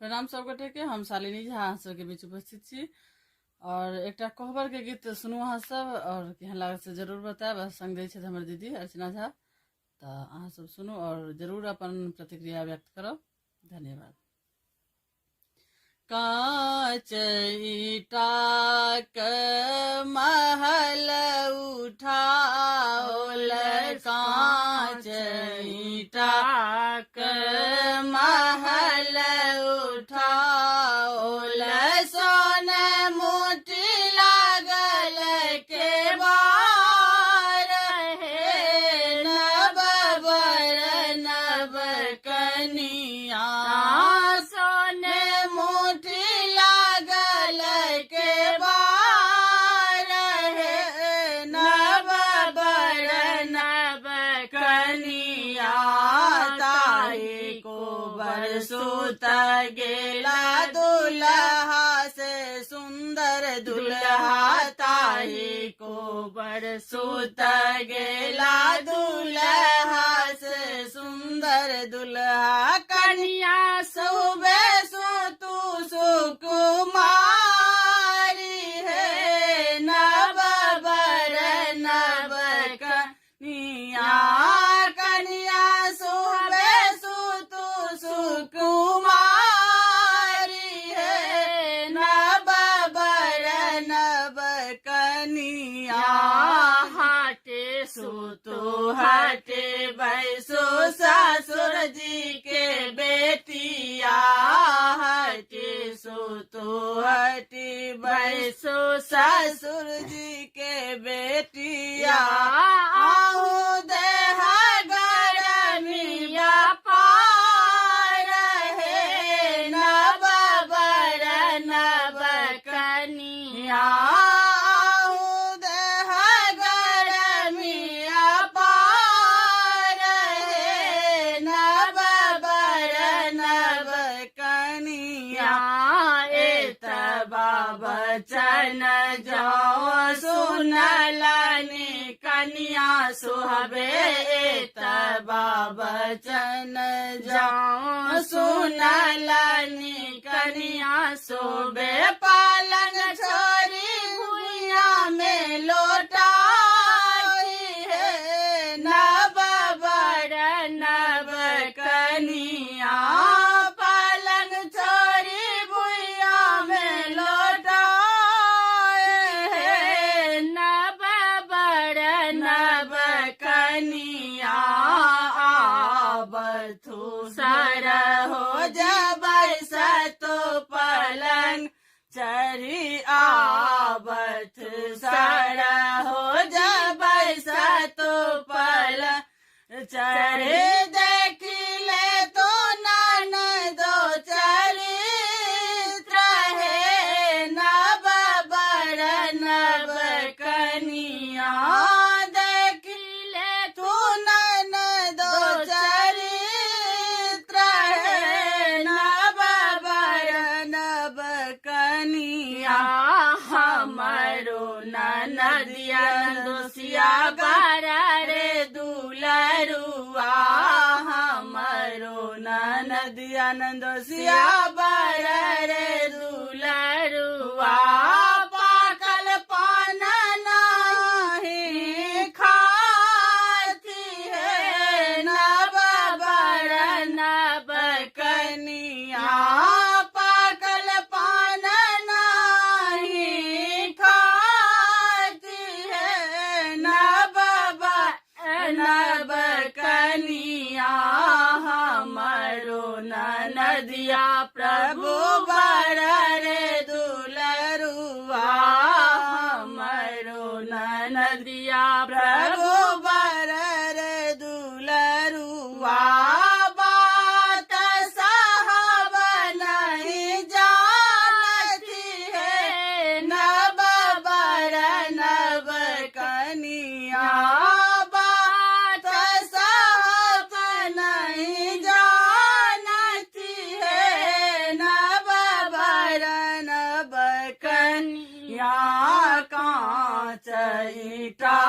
प्रणाम सब गोटे के। हम शालिनी झा अहाँ सबके बीच उपस्थित छी और एकटा कोहबर के गीत सुनू अहाँ सब और केहन लागत से जरूर बतायब। संग दै छथि हमर दीदी अर्चना झा। तो अहाँ सब सुनू और जरूर अपन प्रतिक्रिया व्यक्त करब। धन्यवाद। कांच ईटाक महल उठाओल, कांच ईटाक महल उठाओल, सोन मोती लागल के बार हे, नव बर नव कनिया सोन मोती लागल के बार हे, नव बर नव कनिया ताई को बरसुत गेला दुल्हा से सुंदर दुल्हा, ताई को बरसुत गेला दुल्हा से सुंदर दुल्हा, कन्या सुबे सो तू सुकुमारी है, नव बर नव कन्या, कन्या सुबे सो तू सुकुमारी है, नव बर नव कन्या, हाटे सुतो हटे बैसो ससुर जी के बेटिया, हटे सुतो हटे बैसो ससुर जी के बेटिया, आहू देह गरमिया पार है, नव बर नव कनिया, आहू देह गरमिया पार है, नव बर नव कनिया, एत बचन जाओ सुनलनि कन्या सुहबे, एत बचन जाओ सुनलनि कन्या सुबे, पालन छोरी भुइया में लोटाई है, नव बर नव कनिया, पालन छोरी भुइया में लोटाई है, नव बर नव कनिया, आबथु सर हो जबै सतो पलंग चरी, आबथ सर हो जबै सतो पलंग चरी, देखिले तो ननदो चरित्र है, नव बर नव कनिया, देखिले तो ननदो चरित्र है, नव बर नव कनिया, हमरो ननदिया दोसिया बर रे दुलरुआ, हमरो ननदिया दोसिया बर रे दुलरुआ, पाकल पान नाही खाती है, नव बर नव कनिया, पाकल पान नाही खाती है, नव बर नव कनिया, हमरो ननदिया प्रभु बर रे दुलरुआ, हमरो ननदिया प्रभु बर रे दुलरुआ, बात साहब नहीं जानती है, नव बर नव कनिया, बात साहब नहीं जानती है, नव बर नव कनिया, कांच ईटा